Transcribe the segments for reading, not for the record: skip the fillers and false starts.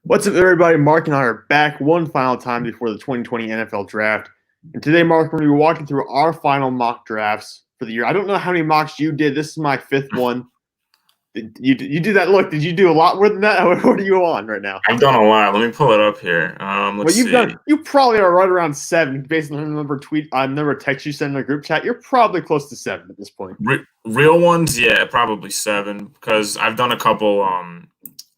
What's up, everybody? Mark and I are back one final time before the 2020 NFL Draft. And today, Mark, we're going to be walking through our final mock drafts for the year. I don't know how many mocks you did. This is my fifth one. You do that? Look, did you do a lot more than that? What are you on right now? I've done a lot. Let me pull it up here. Let's You've see. done. You probably are right around 7, based on the number of text you send in the group chat. You're probably close to 7 at this point. Real ones, yeah, probably 7 because I've done a couple.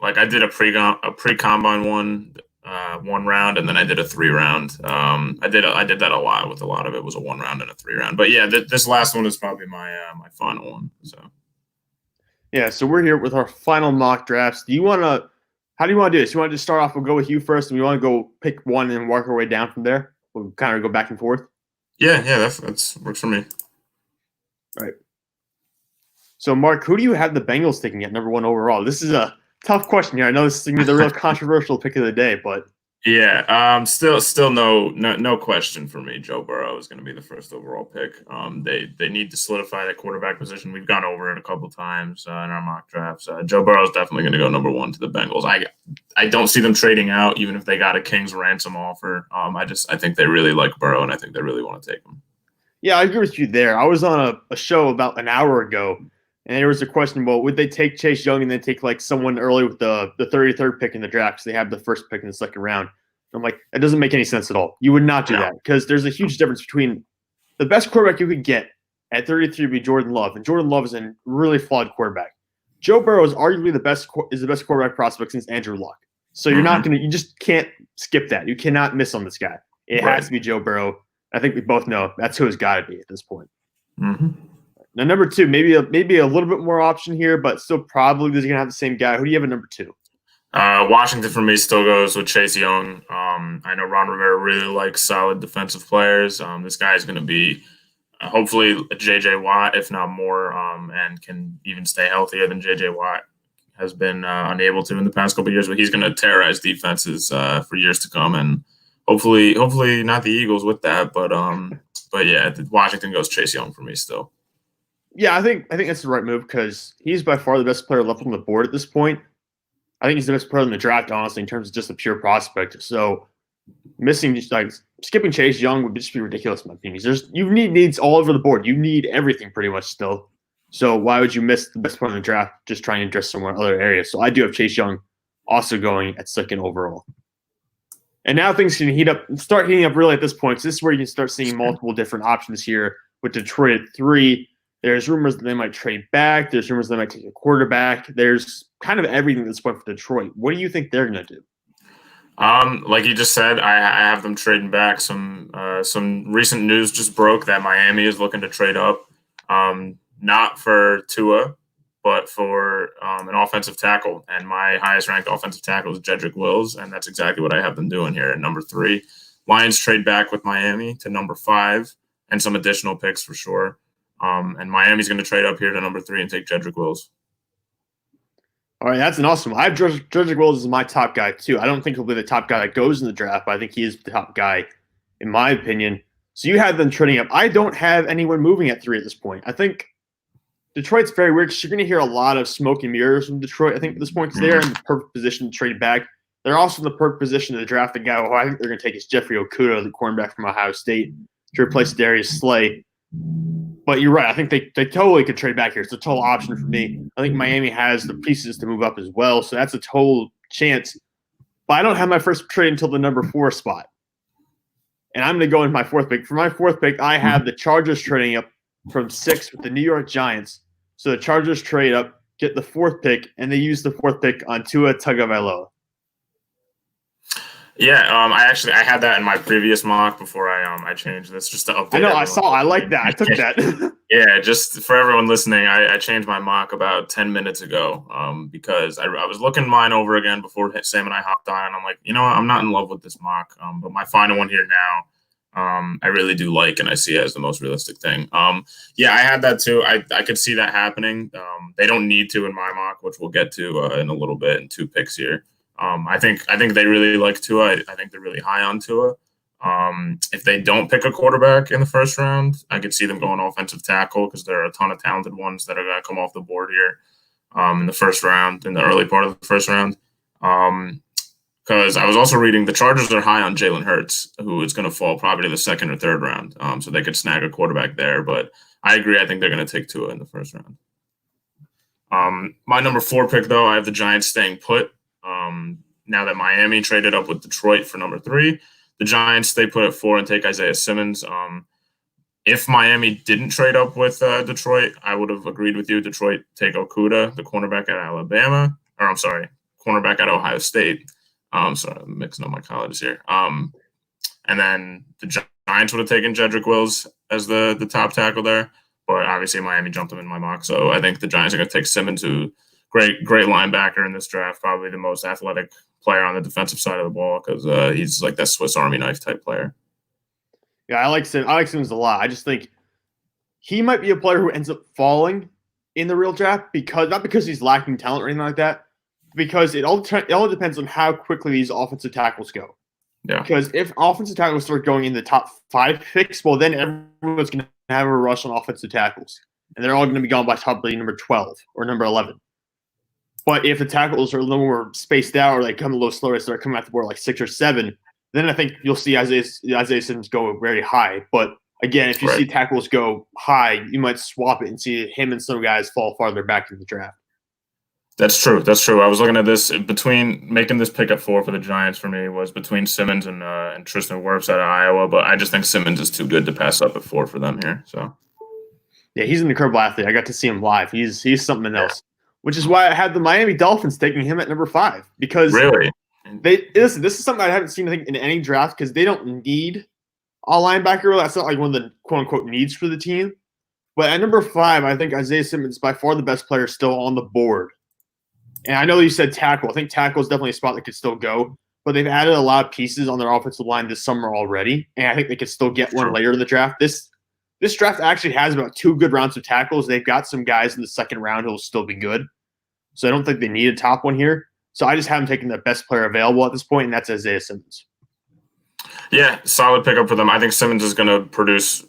Like I did a pre-combine one round, and then I did a 3-round. I did that a lot. With a lot of it was a 1-round and a 3-round. But yeah, this last one is probably my final one. So yeah, so we're here with our final mock drafts. How do you want to do this? You want to just start off? We'll go with you first, and we want to go pick one and work our way down from there. We'll kind of go back and forth. Yeah, that's works for me. All right. So, Mark, who do you have the Bengals taking at number 1 overall? This is a tough question here. I know this is going to be the real controversial pick of the day, but yeah, still no question for me. Joe Burrow is going to be the first overall pick. They need to solidify that quarterback position. We've gone over it a couple times in our mock drafts. Joe Burrow is definitely going to go number 1 to the Bengals. I don't see them trading out, even if they got a king's ransom offer. I think they really like Burrow, and I think they really want to take him. Yeah, I agree with you there. I was on a show about an hour ago, and there was a question about would they take Chase Young and then take like someone early with the 33rd pick in the draft because they have the first pick in the second round. I'm like, that doesn't make any sense at all. You would not do that because there's a huge difference between the best quarterback you could get at 33 would be Jordan Love, and Jordan Love is a really flawed quarterback. Joe Burrow is arguably the best quarterback prospect since Andrew Luck. So you just can't skip that. You cannot miss on this guy. It has to be Joe Burrow. I think we both know that's who it's got to be at this point. Mm-hmm. Now, number 2, maybe a little bit more option here, but still probably going to have the same guy. Who do you have at number 2? Washington for me still goes with Chase Young. I know Ron Rivera really likes solid defensive players. This guy is going to be hopefully a J.J. Watt, if not more, and can even stay healthier than J.J. Watt has been unable to in the past couple of years. But he's going to terrorize defenses for years to come, and hopefully not the Eagles with that. But yeah, Washington goes Chase Young for me still. Yeah, I think that's the right move because he's by far the best player left on the board at this point. I think he's the best player in the draft, honestly, in terms of just a pure prospect. So skipping Chase Young would just be ridiculous in my opinion. You need needs all over the board. You need everything pretty much still. So why would you miss the best player in the draft just trying to address somewhere other areas? So I do have Chase Young also going at 2nd overall. And now things can start heating up really at this point. So this is where you can start seeing multiple different options here with Detroit at 3. There's rumors that they might trade back. There's rumors they might take a quarterback. There's kind of everything at this point for Detroit. What do you think they're going to do? Like you just said, I have them trading back. Some recent news just broke that Miami is looking to trade up, not for Tua, but for an offensive tackle. And my highest ranked offensive tackle is Jedrick Wills, and that's exactly what I have them doing here at number 3. Lions trade back with Miami to number 5 and some additional picks for sure. And Miami's going to trade up here to number 3 and take Jedrick Wills. All right, that's an awesome one. I have Jedrick Wills as my top guy, too. I don't think he'll be the top guy that goes in the draft, but I think he is the top guy, in my opinion. So you have them trading up. I don't have anyone moving at 3 at this point. I think Detroit's very weird because you're going to hear a lot of smoke and mirrors from Detroit, I think, at this point, because they're in the perfect position to trade back. They're also in the perfect position to draft the guy who I think they're going to take is Jeffrey Okudah, the cornerback from Ohio State, to replace Darius Slay. But you're right. I think they totally could trade back here. It's a total option for me. I think Miami has the pieces to move up as well, so that's a total chance. But I don't have my first trade until the number 4 spot. And I'm going to go in my 4th pick. For my 4th pick, I have the Chargers trading up from 6 with the New York Giants. So the Chargers trade up, get the 4th pick, and they use the 4th pick on Tua Tagovailoa. Yeah, I had that in my previous mock before I changed this just to update. I know, I saw. I like that. I took that. Yeah, just for everyone listening, I changed my mock about 10 minutes ago because I was looking mine over again before Sam and I hopped on, and I'm like, you know what, I'm not in love with this mock, but my final one here now, I really do like, and I see it as the most realistic thing. Yeah, I had that too. I could see that happening. They don't need to in my mock, which we'll get to in a little bit in 2 picks here. I think they really like Tua. I think they're really high on Tua. If they don't pick a quarterback in the first round, I could see them going offensive tackle because there are a ton of talented ones that are going to come off the board here in the first round, in the early part of the first round. because I was also reading the Chargers are high on Jalen Hurts, who is going to fall probably to the second or third round. So they could snag a quarterback there. But I agree. I think they're going to take Tua in the first round. My number 4 pick, though, I have the Giants staying put. Now that Miami traded up with Detroit for number 3, the Giants stay put at 4 and take Isaiah Simmons. If Miami didn't trade up with Detroit, I would have agreed with you. Detroit take Okudah, the cornerback at Alabama. Or I'm sorry, cornerback at Ohio State. Sorry, I'm mixing up my colleges here. And then the Giants would have taken Jedrick Wills as the top tackle there. But obviously Miami jumped him in my mock. So I think the Giants are going to take Simmons, who great linebacker in this draft, probably the most athletic player on the defensive side of the ball because he's like that Swiss Army knife type player. Yeah, I like Simmons a lot. I just think he might be a player who ends up falling in the real draft not because he's lacking talent or anything like that, because it all depends on how quickly these offensive tackles go. Yeah. Because if offensive tackles start going in the top 5 picks, well, then everyone's going to have a rush on offensive tackles, and they're all going to be gone by probably number 12 or number 11. But if the tackles are a little more spaced out or they come a little slower, they start coming out the board like 6 or 7, then I think you'll see Isaiah Simmons go very high. But again, if you see tackles go high, you might swap it and see him and some guys fall farther back in the draft. That's true. I was looking at this between making this pick at 4 for the Giants for me was between Simmons and Tristan Wirfs out of Iowa, but I just think Simmons is too good to pass up at 4 for them here. So yeah, he's an incredible athlete. I got to see him live. He's something else, which is why I had the Miami Dolphins taking him at number 5 because really this is something I haven't seen I think in any draft because they don't need a linebacker. That's not like one of the quote unquote needs for the team. But at number 5, I think Isaiah Simmons is by far the best player still on the board. And I know you said tackle. I think tackle is definitely a spot that could still go, but they've added a lot of pieces on their offensive line this summer already, and I think they could still get one later in the draft. This draft actually has about 2 good rounds of tackles. They've got some guys in the second round who will still be good, so I don't think they need a top one here. So I just haven't taken the best player available at this point, and that's Isaiah Simmons. Yeah, solid pickup for them. I think Simmons is going to produce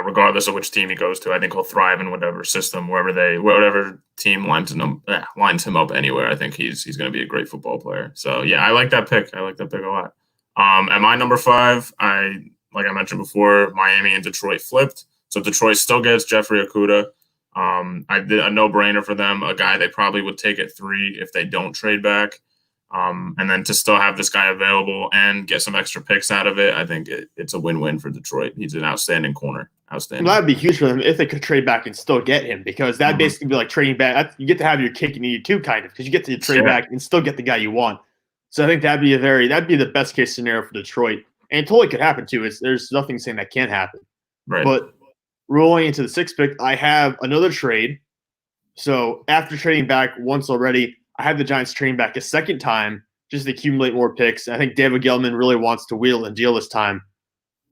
regardless of which team he goes to. I think he'll thrive in whatever system, whatever team lines him up anywhere. I think he's going to be a great football player. So yeah, I like that pick. I like that pick a lot. At my number 5, like I mentioned before, Miami and Detroit flipped. So Detroit still gets Jeffrey Okudah. I did a no-brainer for them, a guy they probably would take at 3 if they don't trade back. And then to still have this guy available and get some extra picks out of it, I think it's a win-win for Detroit. He's an outstanding corner. Outstanding. Well, that'd be huge for them if they could trade back and still get him, because that'd basically be like trading back. You get to have your cake and eat it too, kind of, because you get to trade back and still get the guy you want. So I think that'd be the best case scenario for Detroit, and it totally could happen too. There's nothing saying that can't happen. Right. But rolling into the 6th pick, I have another trade. So after trading back once already, I have the Giants trading back a second time just to accumulate more picks. I think David Gettleman really wants to wheel and deal this time.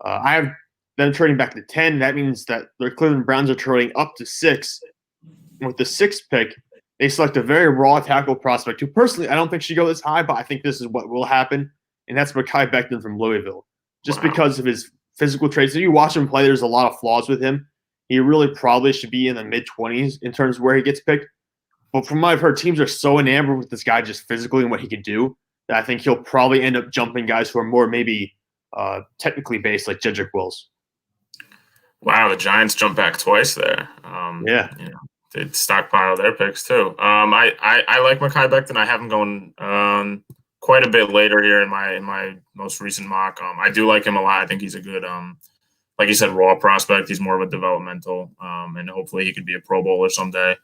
I have them trading back to 10. That means that the Cleveland Browns are trading up to 6. With the 6th pick, they select a very raw tackle prospect who personally I don't think should go this high, but I think this is what will happen, and that's Mekhi Becton from Louisville. Just because of his physical traits. If you watch him play, there's a lot of flaws with him. He really probably should be in the mid-20s in terms of where he gets picked. But from what I've heard, teams are so enamored with this guy just physically and what he can do that I think he'll probably end up jumping guys who are more maybe technically based, like Jedrick Wills. Wow, the Giants jumped back twice there. Yeah. They stockpile their picks too. I like Mekhi Becton. I have him going quite a bit later here in my most recent mock. I do like him a lot. I think he's a good, like you said, raw prospect. He's more of a developmental, and hopefully he could be a Pro Bowler someday.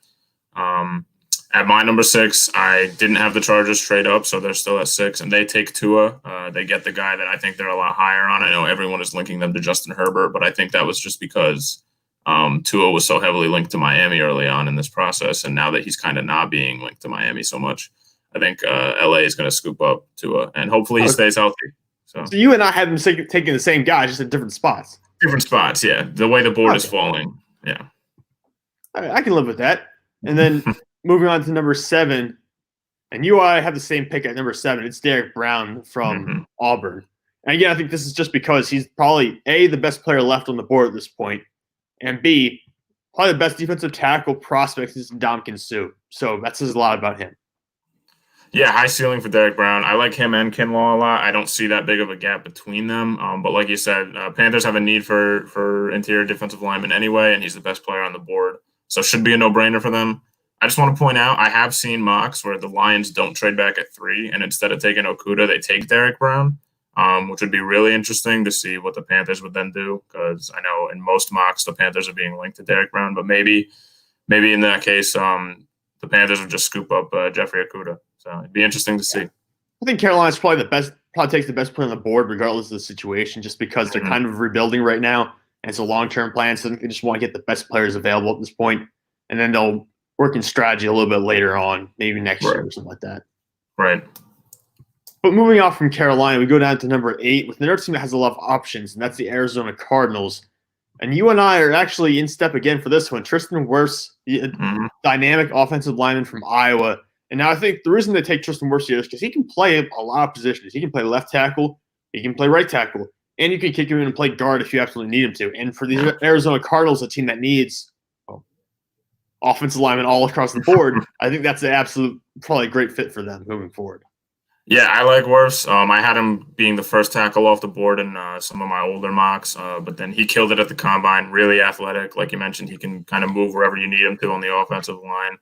At my number 6, I didn't have the Chargers trade up, so they're still at 6, and they take Tua. They get the guy that I think they're a lot higher on. I know everyone is linking them to Justin Herbert, but I think that was just because Tua was so heavily linked to Miami early on in this process, and now that he's kind of not being linked to Miami so much, I think LA is going to scoop up Tua, and hopefully he stays healthy. So you and I have them taking the same guy, just at different spots. Different spots, yeah. The way the board is falling, yeah. I can live with that. And then moving on to number 7, and you and I have the same pick at number 7. It's Derek Brown from Auburn. And again, I think this is just because he's probably A, the best player left on the board at this point, and B, probably the best defensive tackle prospect is Ndamukong Suh. So that says a lot about him. Yeah, high ceiling for Derek Brown. I like him and Kinlaw a lot. I don't see that big of a gap between them. But like you said, Panthers have a need for interior defensive lineman anyway, and he's the best player on the board, so should be a no brainer for them. I just want to point out I have seen mocks where the Lions don't trade back at 3, and instead of taking Okudah, they take Derek Brown, which would be really interesting to see what the Panthers would then do. Because I know in most mocks the Panthers are being linked to Derek Brown, but maybe in that case, the Panthers would just scoop up Jeffrey Okudah. So it'd be interesting to see. I think Carolina's probably takes the best player on the board regardless of the situation, just because they're kind of rebuilding right now, and it's a long-term plan. So they just want to get the best players available at this point, and then they'll work in strategy a little bit later on, maybe next year or something like that. Right. But moving off from Carolina, we go down to number 8 with another team that has a lot of options, and that's the Arizona Cardinals. And you and I are actually in step again for this one. Tristan Wirfs, the dynamic offensive lineman from Iowa. And now I think the reason they take Tristan Wirfs here is because he can play a lot of positions. He can play left tackle, he can play right tackle, and you can kick him in and play guard if you absolutely need him to. And for the Arizona Cardinals, a team that needs offensive linemen all across the board, I think that's an absolute probably great fit for them moving forward. Yeah, I like Wirfs. I had him being the first tackle off the board in some of my older mocks, but then he killed it at the combine. Really athletic. Like you mentioned, he can kind of move wherever you need him to on the offensive line.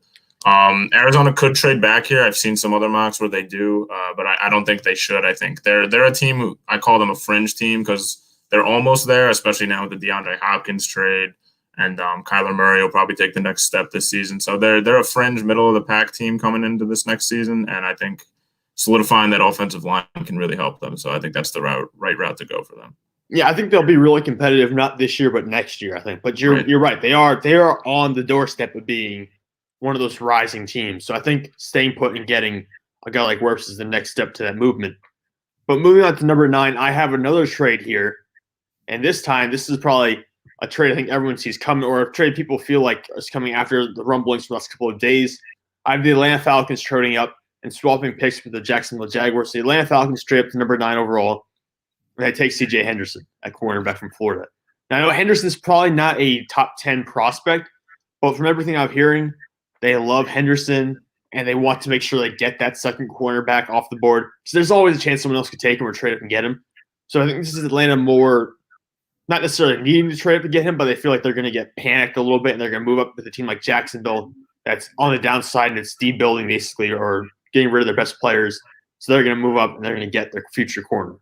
Arizona could trade back here. I've seen some other mocks where they do, but I don't think they should. I think they're a team who I call them a fringe team because they're almost there, especially now with the DeAndre Hopkins trade. And Kyler Murray will probably take the next step this season. So they're a fringe middle of the pack team coming into this next season, and I think solidifying that offensive line can really help them. So I think that's the right route to go for them. Yeah, I think they'll be really competitive, not this year, but next year, I think. But you're right. They are on the doorstep of being one of those rising teams. So I think staying put and getting a guy like Wirfs is the next step to that movement. But moving on to number 9, I have another trade here. And this time, this is probably a trade I think everyone sees coming, or a trade people feel like is coming after the rumblings from the last couple of days. I have the Atlanta Falcons trading up and swapping picks with the Jacksonville Jaguars. The Atlanta Falcons trade up to number 9 overall, and they take C.J. Henderson at cornerback from Florida. Now, I know Henderson's probably not a top 10 prospect, but from everything I'm hearing, they love Henderson, and they want to make sure they get that second cornerback off the board. So there's always a chance someone else could take him or trade up and get him. So I think this is Atlanta more not necessarily needing to trade up to get him, but they feel like they're going to get panicked a little bit, and they're going to move up with a team like Jacksonville that's on the downside, and it's debuilding basically, or getting rid of their best players. So they're going to move up, and they're going to get their future corner.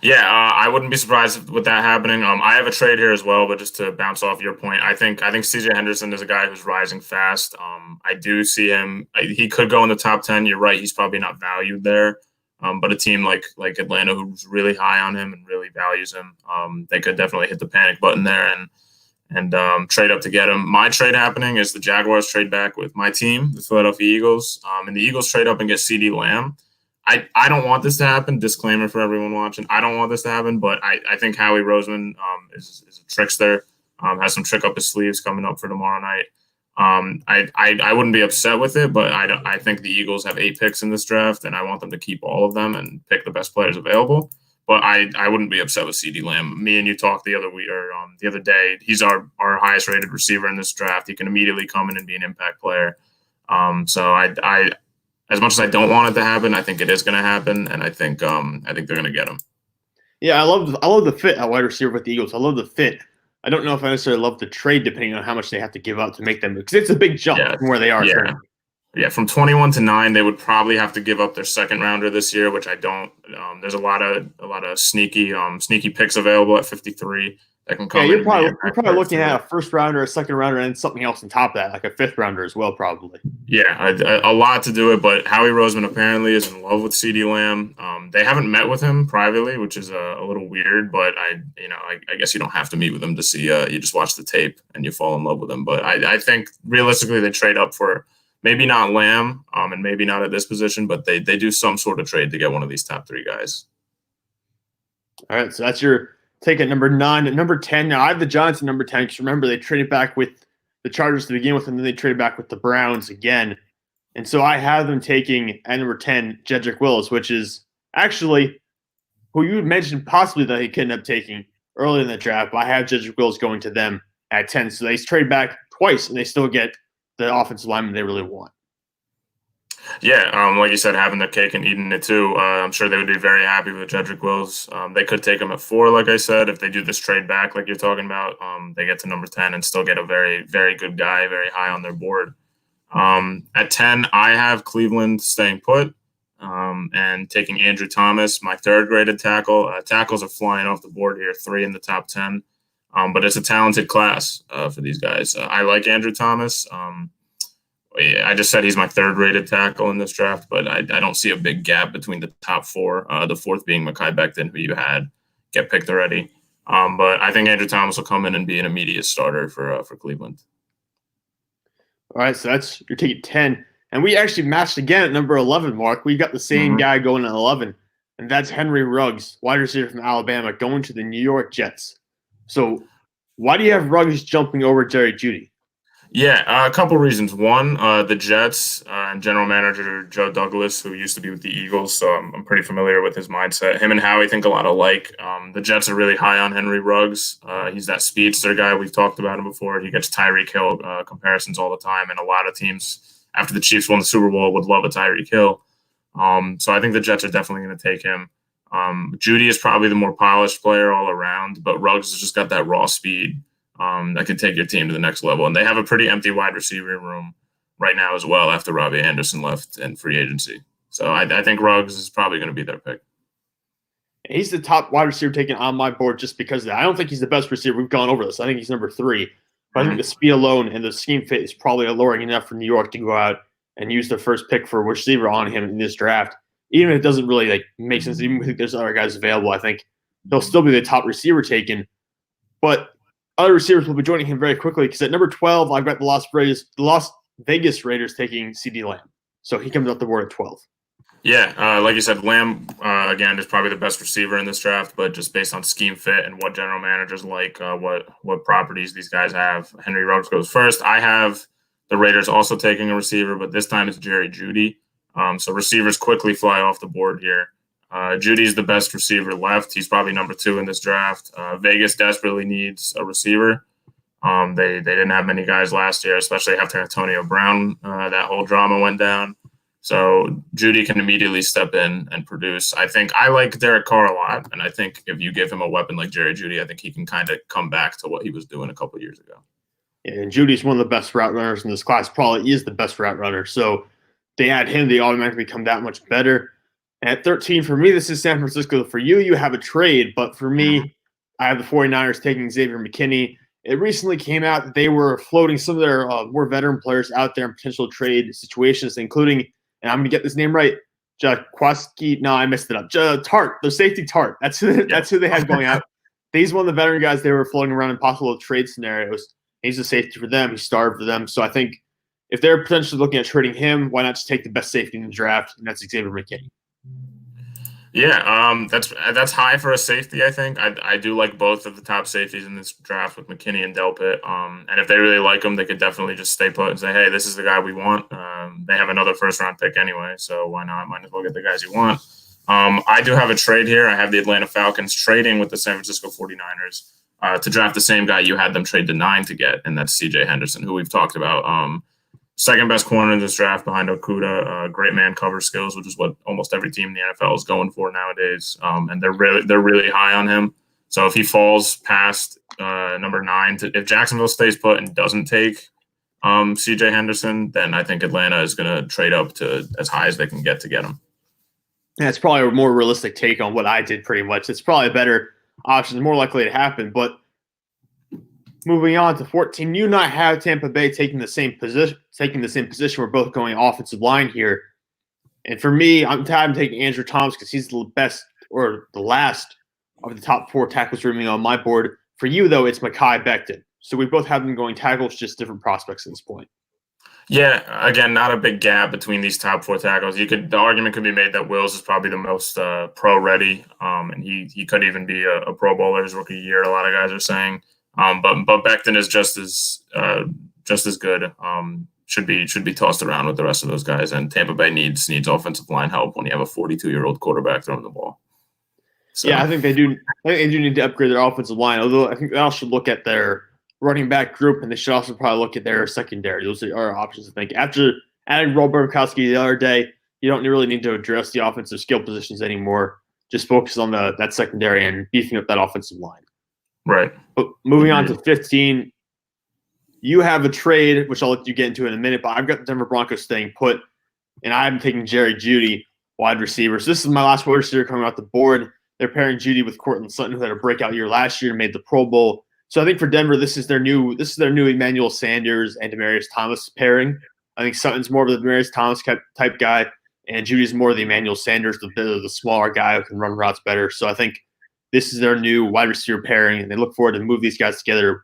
Yeah, I wouldn't be surprised with that happening. I have a trade here as well, but just to bounce off your point, I think C.J. Henderson is a guy who's rising fast. I do see him. He could go in the top 10. You're right. He's probably not valued there. But a team like Atlanta, who's really high on him and really values him, they could definitely hit the panic button there and trade up to get him. My trade happening is the Jaguars trade back with my team, the Philadelphia Eagles, and the Eagles trade up and get CeeDee Lamb. I don't want this to happen. Disclaimer for everyone watching. I don't want this to happen, but I think Howie Roseman is a trickster, has some trick up his sleeves coming up for tomorrow night. I wouldn't be upset with it, but I think the Eagles have 8 picks in this draft, and I want them to keep all of them and pick the best players available. But I wouldn't be upset with CeeDee Lamb. Me and you talked the other day. He's our highest rated receiver in this draft. He can immediately come in and be an impact player. So I as much as I don't want it to happen, I think it is going to happen, and I think they're going to get him. Yeah, I love the fit at wide receiver with the Eagles. I love the fit. I don't know if I necessarily love the trade, depending on how much they have to give up to make them move, because it's a big jump from where they are currently. Yeah, from 21 to 9, they would probably have to give up their second rounder this year, which I don't. There's a lot of sneaky picks available at 53 that can come. Yeah, you're probably looking at a first rounder, a second rounder, and something else on top of that, like a fifth rounder as well, probably. Yeah, a lot to do it, but Howie Roseman apparently is in love with CeeDee Lamb. They haven't met with him privately, which is a little weird, but I guess you don't have to meet with him to see. You just watch the tape and you fall in love with him. But I think realistically they trade up for maybe not Lamb, and maybe not at this position, but they do some sort of trade to get one of these top 3 guys. All right, so that's your take at number 9. At number 10, now I have the Giants at number 10, because remember, they traded back with the Chargers to begin with, and then they traded back with the Browns again. And so I have them taking at number 10, Jedrick Wills, which is actually who you mentioned possibly that he could end up taking early in the draft, but I have Jedrick Wills going to them at 10. So they trade back twice, and they still get the offensive lineman they really want. Yeah, like you said, having their cake and eating it too. I'm sure they would be very happy with Jedrick Wills. They could take him at 4, like I said, if they do this trade back, like you're talking about. They get to number 10 and still get a very, very good guy, very high on their board. At 10, I have Cleveland staying put and taking Andrew Thomas, my third graded tackle. Tackles are flying off the board here, 3 in the top 10. But it's a talented class for these guys. I like Andrew Thomas. I just said he's my third rated tackle in this draft, but I don't see a big gap between the top 4. The fourth being Mekhi Becton, who you had get picked already. But I think Andrew Thomas will come in and be an immediate starter for Cleveland. All right, so you're taking 10. And we actually matched again at number 11, Mark. We got the same guy going at 11, and that's Henry Ruggs, wide receiver from Alabama, going to the New York Jets. So why do you have Ruggs jumping over Jerry Jeudy? Yeah, a couple reasons. One, the Jets and general manager Joe Douglas, who used to be with the Eagles, so I'm pretty familiar with his mindset. Him and Howie think a lot alike. The Jets are really high on Henry Ruggs. He's that speedster guy. We've talked about him before. He gets Tyreek Hill comparisons all the time, and a lot of teams, after the Chiefs won the Super Bowl, would love a Tyreek Hill. So I think the Jets are definitely going to take him. Jeudy is probably the more polished player all around, but Ruggs has just got that raw speed that could take your team to the next level. And they have a pretty empty wide receiver room right now as well after Robbie Anderson left in free agency. So I think Ruggs is probably going to be their pick. He's the top wide receiver taken on my board just because of that. I don't think he's the best receiver. We've gone over this. I think he's number 3. But I think the speed alone and the scheme fit is probably alluring enough for New York to go out and use their first pick for receiver on him in this draft. Even if it doesn't really make sense, even if there's other guys available, I think he'll still be the top receiver taken. But other receivers will be joining him very quickly because at number 12, I've got the Las Vegas Raiders taking CeeDee Lamb. So he comes off the board at 12. Yeah, like you said, Lamb, again, is probably the best receiver in this draft, but just based on scheme fit and what general managers like, what properties these guys have, Henry Ruggs goes first. I have the Raiders also taking a receiver, but this time it's Jerry Jeudy. So receivers quickly fly off the board here. Judy's the best receiver left. He's probably number 2 in this draft. Vegas desperately needs a receiver. They didn't have many guys last year, especially after Antonio Brown. That whole drama went down. So Jeudy can immediately step in and produce. I think I like Derek Carr a lot, and I think if you give him a weapon like Jerry Jeudy, I think he can kind of come back to what he was doing a couple of years ago. Yeah, and Judy's one of the best route runners in this class. Probably is the best route runner. So they add him, they automatically become that much better. At 13, for me, this is San Francisco. For you, you have a trade, but for me, I have the 49ers taking Xavier McKinney. It recently came out that they were floating some of their more veteran players out there in potential trade situations, including, and I'm going to get this name right, Jaquaski. No, I messed it up. Tart, the safety Tart. That's who they had going out. He's one of the veteran guys they were floating around in possible trade scenarios. He's a safety for them. He starved for them. So I think if they're potentially looking at trading him, why not just take the best safety in the draft, and that's Xavier McKinney. Yeah, that's high for a safety, I think. I do like both of the top safeties in this draft with McKinney and Delpit. And if they really like him, they could definitely just stay put and say, hey, this is the guy we want. They have another first-round pick anyway, so why not? Might as well get the guys you want. I do have a trade here. I have the Atlanta Falcons trading with the San Francisco 49ers to draft the same guy you had them trade to 9 to get, and that's C.J. Henderson, who we've talked about. Second best corner in this draft behind Okuda, great man cover skills, which is what almost every team in the NFL is going for nowadays. And they're really high on him. So if he falls past number 9, if Jacksonville stays put and doesn't take C.J. Henderson, then I think Atlanta is going to trade up to as high as they can get him. Yeah, it's probably a more realistic take on what I did pretty much. It's probably a better option, more likely to happen, but moving on to 14, you and I have Tampa Bay taking the same position. We're both going offensive line here. And for me, I'm taking Andrew Thomas because he's the best or the last of the top 4 tackles remaining on my board. For you, though, it's Mekhi Becton. So we both have them going tackles, just different prospects at this point. Yeah, again, not a big gap between these top 4 tackles. The argument could be made that Wills is probably the most pro-ready, and he could even be a Pro Bowler his rookie year. A lot of guys are saying. But Becton is just as good. Should be tossed around with the rest of those guys. And Tampa Bay needs offensive line help when you have a 42-year-old quarterback throwing the ball. So. Yeah, I think they do. I think they do need to upgrade their offensive line. Although I think they also should look at their running back group, and they should also probably look at their secondary. Those are options. I think after adding Rob Gronkowski the other day, you don't really need to address the offensive skill positions anymore. Just focus on that secondary and beefing up that offensive line. Right. But moving on to 15, you have a trade, which I'll let you get into in a minute, but I've got the Denver Broncos staying put, and I'm taking Jerry Jeudy, wide receiver. So this is my last wide receiver coming off the board. They're pairing Jeudy with Courtland Sutton, who had a breakout year last year and made the Pro Bowl. So I think for Denver, this is their new Emmanuel Sanders and Demaryius Thomas pairing. I think Sutton's more of the Demaryius Thomas type guy, and Judy's more of the Emmanuel Sanders, the smaller guy who can run routes better. So I think this is their new wide receiver pairing, and they look forward to move these guys together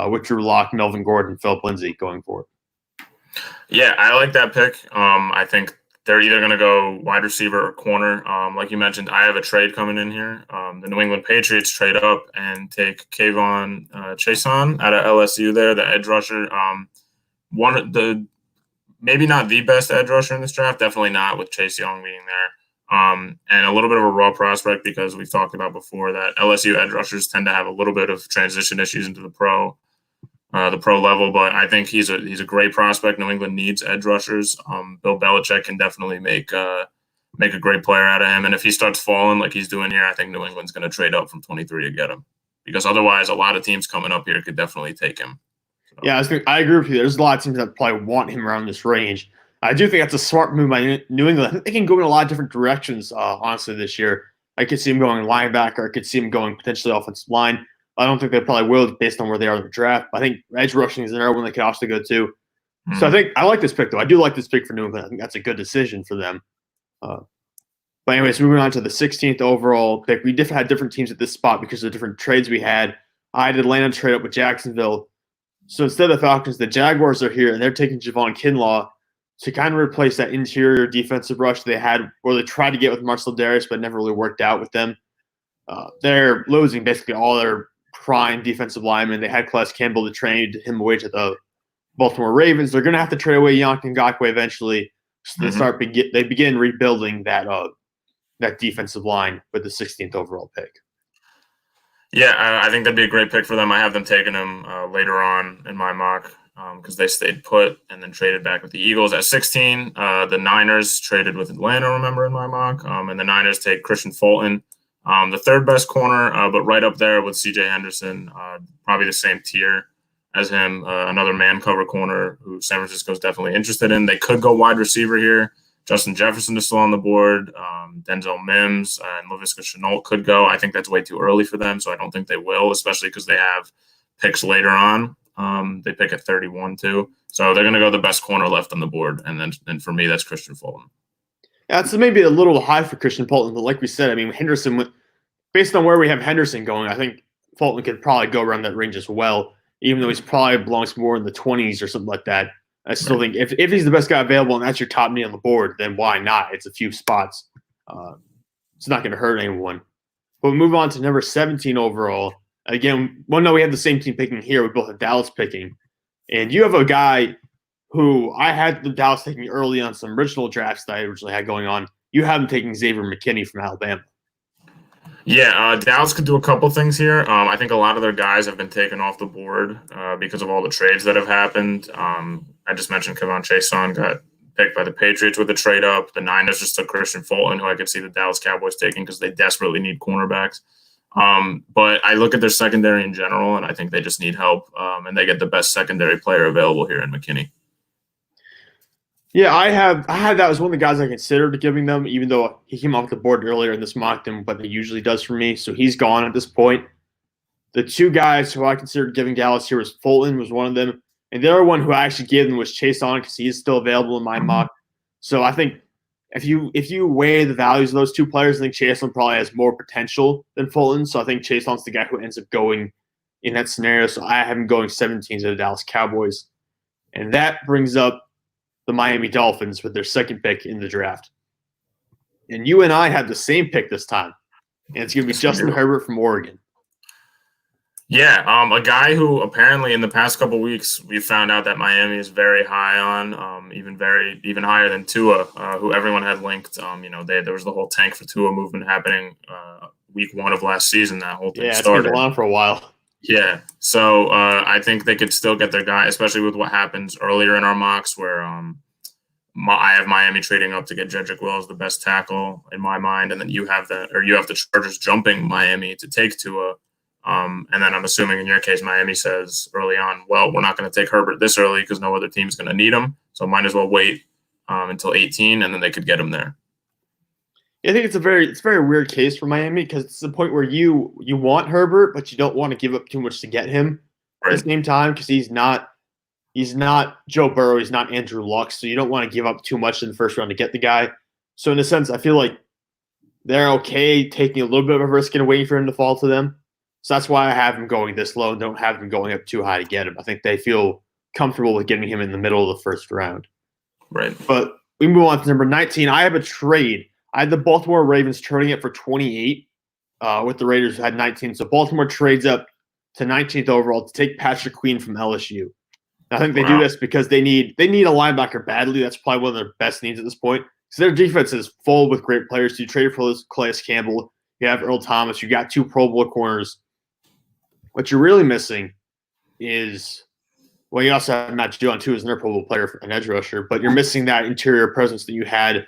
with Drew Lock, Melvin Gordon, Philip Lindsay going forward. Yeah, I like that pick. I think they're either going to go wide receiver or corner. Like you mentioned, I have a trade coming in here. The New England Patriots trade up and take Kayvon Chaisson out of LSU there, the edge rusher. Maybe not the best edge rusher in this draft, definitely not with Chase Young being there. And a little bit of a raw prospect because we've talked about before that LSU edge rushers tend to have a little bit of transition issues into the pro level, but I think he's a great prospect. New England needs edge rushers. Bill Belichick can definitely make a great player out of him. And if he starts falling like he's doing here, I think New England's going to trade up from 23 to get him, because otherwise a lot of teams coming up here could definitely take him. So. Yeah, I agree with you. There's a lot of teams that probably want him around this range. I do think that's a smart move by New England. I think they can go in a lot of different directions, honestly, this year. I could see him going linebacker. I could see him going potentially offensive line. I don't think they probably will based on where they are in the draft. I think edge rushing is an area one they could also go to. Mm-hmm. So I think I like this pick, though. I do like this pick for New England. I think that's a good decision for them. But anyways, moving on to the 16th overall pick. We had different teams at this spot because of the different trades we had. I had Atlanta trade up with Jacksonville. So instead of the Falcons, the Jaguars are here, and they're taking Javon Kinlaw to kind of replace that interior defensive rush they had, or they tried to get with Marcel Darius, but never really worked out with them. They're losing basically all their prime defensive linemen. They had Calais Campbell to trade him away to the Baltimore Ravens. They're going to have to trade away Yannick Ngakoue eventually. So they begin rebuilding that defensive line with the 16th overall pick. Yeah, I think that'd be a great pick for them. I have them taking him later on in my mock because they stayed put and then traded back with the Eagles at 16. The Niners traded with Atlanta, remember, in my mock. And the Niners take Christian Fulton, the third best corner, but right up there with C.J. Henderson, probably the same tier as him, another man cover corner who San Francisco is definitely interested in. They could go wide receiver here. Justin Jefferson is still on the board. Denzel Mims and Laviska Shenault could go. I think that's way too early for them, so I don't think they will, especially because they have picks later on. They pick at 31 too. So they're going to go the best corner left on the board, and for me, that's Christian Fulton. Yeah, it's maybe a little high for Christian Fulton, but like we said, I mean, Henderson, based on where we have Henderson going, I think Fulton could probably go around that range as well, even though he's probably belongs more in the 20s or something like that. I still think if he's the best guy available and that's your top knee on the board, then why not? It's a few spots. It's not going to hurt anyone. But we move on to number 17 overall. Again, well, no, we have the same team picking here. We both have Dallas picking. And you have a guy who I had the Dallas taking early on some original drafts that I originally had going on. You have him taking Xavier McKinney from Alabama. Yeah, Dallas could do a couple things here. I think a lot of their guys have been taken off the board because of all the trades that have happened. I just mentioned Kevon Chaisson got picked by the Patriots with a trade up. The Niners just took Christian Fulton, who I could see the Dallas Cowboys taking because they desperately need cornerbacks. But I look at their secondary in general, and I think they just need help, and they get the best secondary player available here in McKinney. Yeah, I had that as one of the guys I considered giving them, even though he came off the board earlier in this mock than what he usually does for me. So he's gone at this point. The two guys who I considered giving Dallas here was Fulton was one of them, and the other one who I actually gave them was Chaisson because he is still available in my mock. So I think if you weigh the values of those two players, I think Chaisson probably has more potential than Fulton. So I think Chaisson's the guy who ends up going in that scenario. So I have him going 17 to the Dallas Cowboys, and that brings up the Miami Dolphins with their second pick in the draft. And you and I had the same pick this time. And it's going to be Justin Herbert from Oregon. Yeah, a guy who apparently in the past couple of weeks we found out that Miami is very high on, even higher than Tua, who everyone had linked. There was the whole tank for Tua movement happening week 1 of last season. That whole thing started. It's been on for a while. Yeah, so I think they could still get their guy, especially with what happens earlier in our mocks where I have Miami trading up to get Jedrick Wills, the best tackle in my mind, and then you have the Chargers jumping Miami to take Tua. And then I'm assuming in your case, Miami says early on, well, we're not going to take Herbert this early because no other team's going to need him, so might as well wait until 18, and then they could get him there. I think it's a very weird case for Miami because it's the point where you want Herbert, but you don't want to give up too much to get him at the same time because he's not Joe Burrow, he's not Andrew Luck, so you don't want to give up too much in the first round to get the guy. So in a sense, I feel like they're okay taking a little bit of a risk and waiting for him to fall to them. So that's why I have him going this low and don't have him going up too high to get him. I think they feel comfortable with getting him in the middle of the first round. Right. But we move on to number 19. I have a trade. I had the Baltimore Ravens trading it for 28 with the Raiders who had 19. So Baltimore trades up to 19th overall to take Patrick Queen from LSU. I think they do this because they need a linebacker badly. That's probably one of their best needs at this point. Because their defense is full with great players. You traded for Calais Campbell. You have Earl Thomas. You got 2 Pro Bowl corners. What you're really missing is, well, you also have Matt Judon too as another Pro Bowl player, an edge rusher. But you're missing that interior presence that you had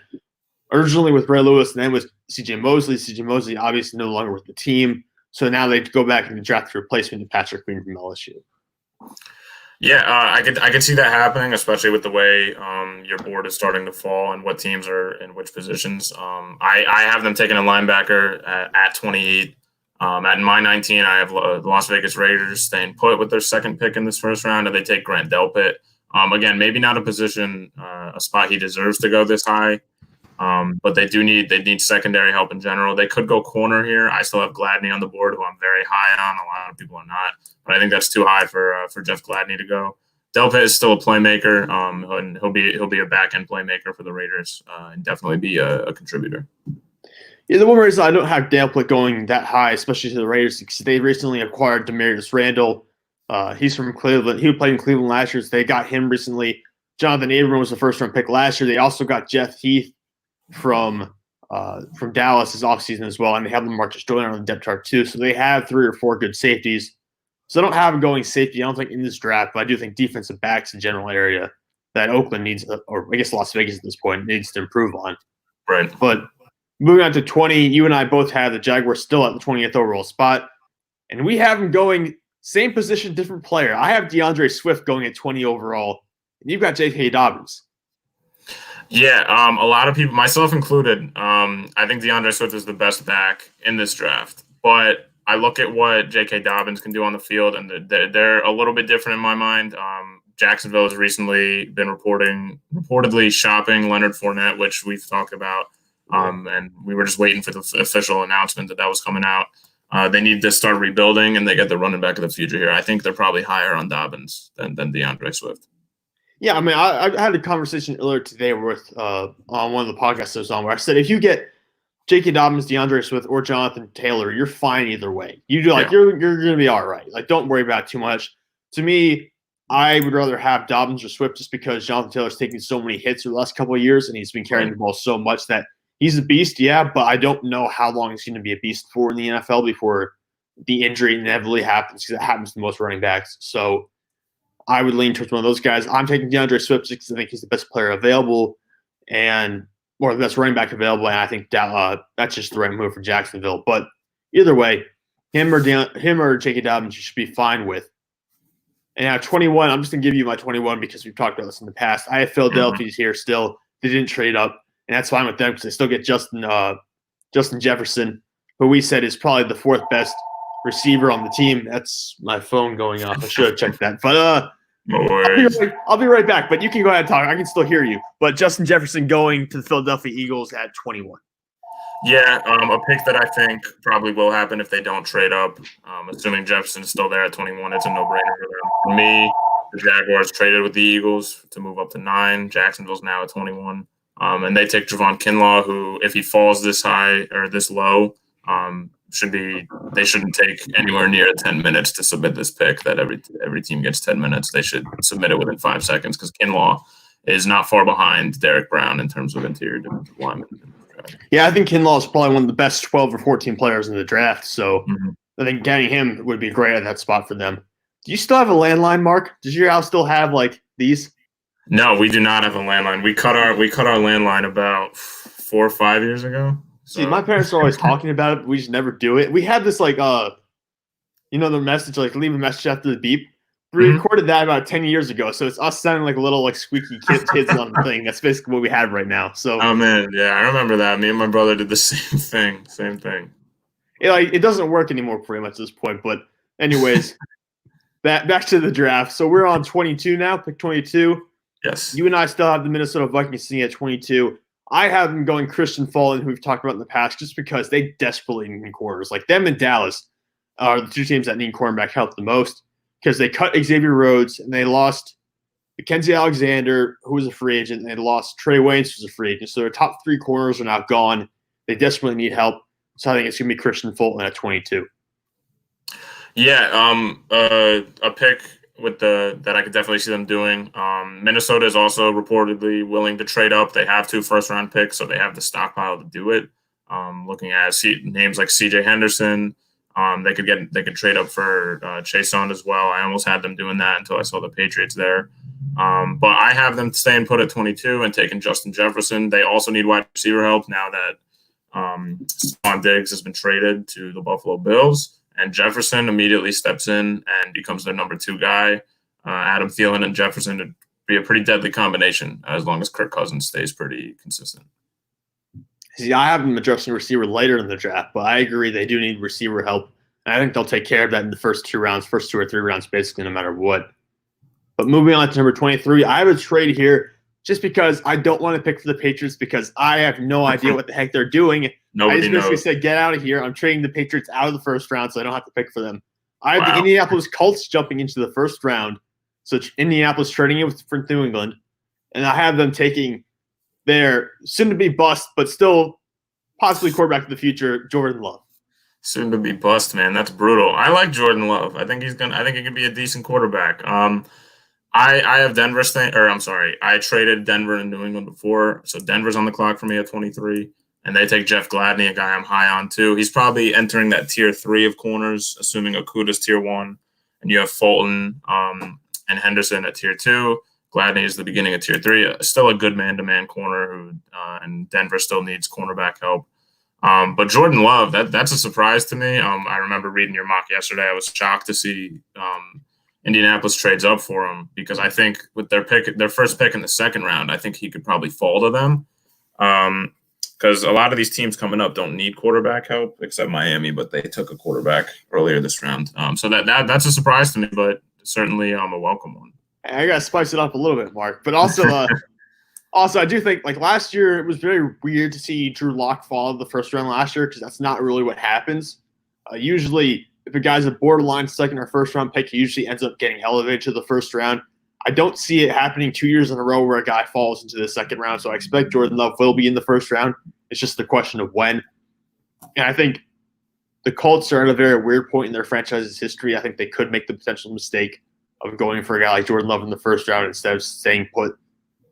originally with Ray Lewis and then with C.J. Mosley. C.J. Mosley obviously no longer with the team. So now they go back and draft the replacement to Patrick Queen from LSU. Yeah, I could see that happening, especially with the way your board is starting to fall and what teams are in which positions. I have them taking a linebacker at 28. At my 19, I have the Las Vegas Raiders staying put with their second pick in this first round, and they take Grant Delpit. Again, maybe not a spot he deserves to go this high, but they need secondary help in general. They could go corner here. I still have Gladney on the board, who I'm very high on. A lot of people are not, but I think that's too high for Jeff Gladney to go. Delpit is still a playmaker, and he'll be a back end playmaker for the Raiders, and definitely be a contributor. Yeah, the one reason I don't have Delpit going that high, especially to the Raiders, because they recently acquired Demarius Randall. He's from Cleveland. He played in Cleveland last year, so they got him recently. Jonathan Abram was the first-round pick last year. They also got Jeff Heath from Dallas this offseason as well, and they have Lamarcus Joyner on the depth chart too. So they have 3 or 4 good safeties. So I don't have him going safety, I don't think, in this draft, but I do think defensive backs in general area that Oakland needs, or I guess Las Vegas at this point, needs to improve on. Right. But moving on to 20, you and I both have the Jaguars still at the 20th overall spot, and we have them going same position, different player. I have DeAndre Swift going at 20 overall, and you've got J.K. Dobbins. Yeah, a lot of people, myself included, I think DeAndre Swift is the best back in this draft. But I look at what J.K. Dobbins can do on the field, and they're a little bit different in my mind. Jacksonville has recently been reportedly shopping Leonard Fournette, which we've talked about, and we were just waiting for the official announcement that was coming out. They need to start rebuilding, and they get the running back of the future here. I think they're probably higher on Dobbins than DeAndre Swift. Yeah, I mean, I had a conversation earlier today with on one of the podcasts I was on where I said if you get J.K. Dobbins, DeAndre Swift, or Jonathan Taylor, you're fine either way. You do you're going to be all right. Like, don't worry about it too much. To me, I would rather have Dobbins or Swift just because Jonathan Taylor's taken so many hits over the last couple of years and he's been carrying the ball so much that he's a beast, yeah, but I don't know how long he's going to be a beast for in the NFL before the injury inevitably happens because it happens to most running backs. So I would lean towards one of those guys. I'm taking DeAndre Swift because I think he's the best player available or the best running back available, and I think that's just the right move for Jacksonville. But either way, him or J.K. Dobbins you should be fine with. And at 21, I'm just going to give you my 21 because we've talked about this in the past. I have Philadelphia's here still. They didn't trade up, and that's fine with them because they still get Justin Jefferson, who we said is probably the 4th best receiver on the team. That's my phone going off. I should have checked that. But I'll be right back, but you can go ahead and talk. I can still hear you. But Justin Jefferson going to the Philadelphia Eagles at 21. Yeah, a pick that I think probably will happen if they don't trade up. Assuming Jefferson is still there at 21, it's a no-brainer for them. For me, the Jaguars traded with the Eagles to move up to 9. Jacksonville's now at 21. And they take Javon Kinlaw, who, if he falls this high or this low, they shouldn't take anywhere near 10 minutes to submit this pick. That every team gets 10 minutes. They should submit it within 5 seconds because Kinlaw is not far behind Derek Brown in terms of interior defensive linemen. Yeah, I think Kinlaw is probably one of the best 12 or 14 players in the draft. So I think getting him would be great at that spot for them. Do you still have a landline, Mark? Does your house still have like these? No, we do not have a landline. We cut our landline about 4 or 5 years ago. See, my So parents are always talking about it, but we just never do it. We had this like the message like leave a message after the beep. We Mhm. recorded that about 10 years ago, so it's us sounding like a little like squeaky kids on the thing. That's basically what we have right now. So Oh man, yeah, I remember that. Me and my brother did the same thing. Same thing. it doesn't work anymore pretty much at this point. But anyways, back to the draft. So we're on 22 now, pick 22. Yes. You and I still have the Minnesota Vikings sitting at 22. I have them going Christian Fulton, who we've talked about in the past, just because they desperately need corners. Like them and Dallas are the two teams that need cornerback help the most because they cut Xavier Rhodes and they lost Mackenzie Alexander, who was a free agent, and they lost Trey Waynes, who was a free agent. So their top three corners are now gone. They desperately need help. So I think it's going to be Christian Fulton at 22. Yeah, a pick with that I could definitely see them doing. Minnesota is also reportedly willing to trade up. They have 2 first-round picks, so they have the stockpile to do it. Looking at names like C.J. Henderson, they could trade up for Chase Young as well. I almost had them doing that until I saw the Patriots there. But I have them staying put at 22 and taking Justin Jefferson. They also need wide receiver help now that Stephon Diggs has been traded to the Buffalo Bills. And Jefferson immediately steps in and becomes their number 2 guy. Adam Thielen and Jefferson would be a pretty deadly combination as long as Kirk Cousins stays pretty consistent. See, I have them addressing receiver later in the draft, but I agree they do need receiver help. And I think they'll take care of that in the first 2 rounds, first 2 or 3 rounds, basically, no matter what. But moving on to number 23, I have a trade here just because I don't want to pick for the Patriots because I have no idea what the heck they're doing. Nobody I just basically knows. said, get out of here. I'm trading the Patriots out of the first round so I don't have to pick for them. I have the Wow. Indianapolis Colts jumping into the first round. So Indianapolis trading it for New England. And I have them taking their soon-to-be bust, but still possibly quarterback of the future, Jordan Love. Soon to be bust, man. That's brutal. I like Jordan Love. I think he can be a decent quarterback. I have Denver I traded Denver and New England before, so Denver's on the clock for me at 23, and they take Jeff Gladney, a guy I'm high on too. He's probably entering that tier 3 of corners, assuming Okuda's tier 1, and you have Fulton and Henderson at tier 2. Gladney is the beginning of tier 3. Still a good man-to-man corner who, and Denver still needs cornerback help. But Jordan Love, that's a surprise to me. I remember reading your mock yesterday. I was shocked to see Indianapolis trades up for him because I think with their first pick in the second round, I think he could probably fall to them. Because a lot of these teams coming up don't need quarterback help, except Miami, but they took a quarterback earlier this round. So that's a surprise to me, but certainly a welcome one. I got to spice it up a little bit, Mark. But also, I do think like last year it was very weird to see Drew Lock fall in the first round last year because that's not really what happens. Usually, if a guy's a borderline second or first round pick, he usually ends up getting elevated to the first round. I don't see it happening 2 years in a row where a guy falls into the second round. So I expect Jordan Love will be in the first round. It's just the question of when. And I think the Colts are at a very weird point in their franchise's history. I think they could make the potential mistake of going for a guy like Jordan Love in the first round instead of staying put.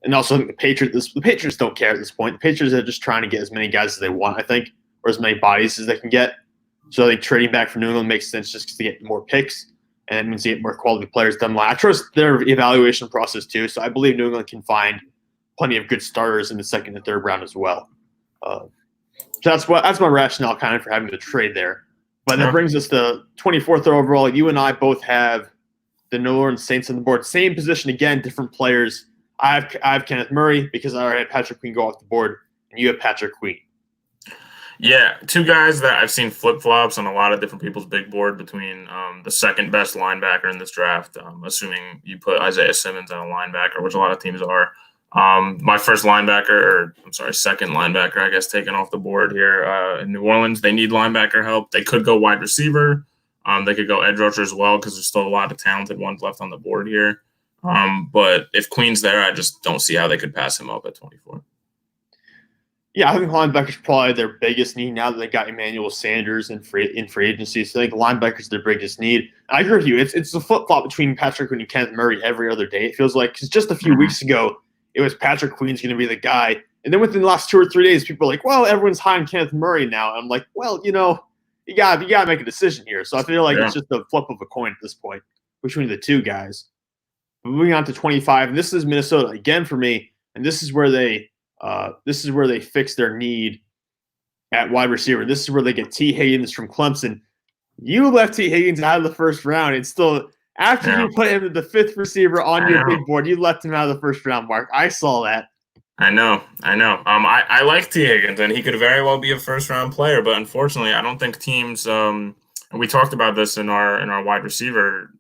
And also, I think the Patriots don't care at this point. The Patriots are just trying to get as many guys as they want, I think, or as many bodies as they can get. So I think trading back for New England makes sense just to get more picks, and it means to get more quality players down the line. I trust their evaluation process too, so I believe New England can find plenty of good starters in the second and third round as well. So that's my rationale kind of for having to trade there. But that brings us to 24th overall. You and I both have the New Orleans Saints on the board. Same position again, different players. I have Kenneth Murray because I already had Patrick Queen go off the board, and you have Patrick Queen. Yeah, 2 guys that I've seen flip-flops on a lot of different people's big board between the second best linebacker in this draft, assuming you put Isaiah Simmons at a linebacker, which a lot of teams are. My second linebacker, I guess, taken off the board here in New Orleans. They need linebacker help. They could go wide receiver. They could go edge rusher as well because there's still a lot of talented ones left on the board here. But if Queen's there, I just don't see how they could pass him up at 24. Yeah, I think linebacker's probably their biggest need now that they got Emmanuel Sanders in free agency. So I think linebacker's their biggest need. I agree with you. It's a flip-flop between Patrick Queen and Kenneth Murray every other day. It feels like because just a few weeks ago, it was Patrick Queen's going to be the guy. And then within the last 2 or 3 days, people are like, well, everyone's high on Kenneth Murray now. And I'm like, well, you gotta make a decision here. So I feel like it's just a flip of a coin at this point between the 2 guys. Moving on to 25, and this is Minnesota again for me, and this is where they fix their need at wide receiver. This is where they get T. Higgins from Clemson. You left T. Higgins out of the first round, and still after you put him as the 5th receiver on your big board, you left him out of the first round, Mark. I saw that. I know. I like T. Higgins, and he could very well be a first-round player, but unfortunately, I don't think teams. And we talked about this in our wide receiver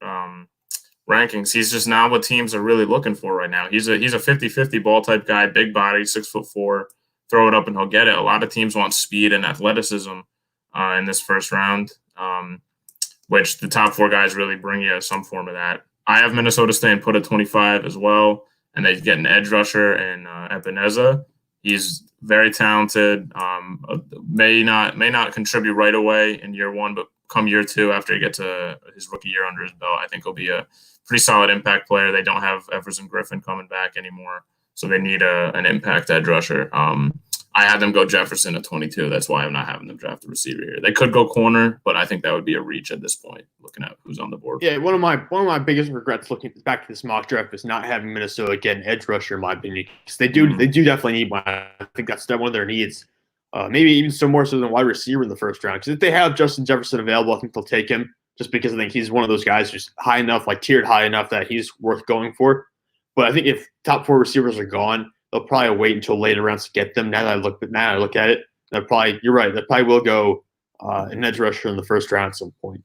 rankings. He's just not what teams are really looking for right now. He's a 50-50 ball type guy, big body, 6'4", throw it up and he'll get it. A lot of teams want speed and athleticism in this first round, which the top 4 guys really bring you some form of that. I have Minnesota staying put at 25 as well, and they get an edge rusher in Epineza. He's very talented. May not contribute right away in year 1, but come year 2, after he gets his rookie year under his belt, I think he'll be a pretty solid impact player. They don't have Everson Griffin coming back anymore, so they need an impact edge rusher. I had them go Jefferson at 22. That's why I'm not having them draft a receiver here. They could go corner, but I think that would be a reach at this point, looking at who's on the board. Yeah, one of my biggest regrets looking back to this mock draft is not having Minnesota get an edge rusher, in my opinion, because they do definitely need one. I think that's one of their needs. Maybe even so more so than wide receiver in the first round. Because if they have Justin Jefferson available, I think they'll take him, just because I think he's one of those guys who's high enough, like tiered high enough that he's worth going for. But I think if top 4 receivers are gone, they'll probably wait until later rounds to get them. Now that I look at it, you're right. They probably will go an edge rusher in the first round at some point.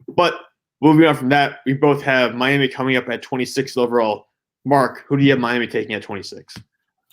But moving on from that, we both have Miami coming up at 26 overall. Mark, who do you have Miami taking at 26?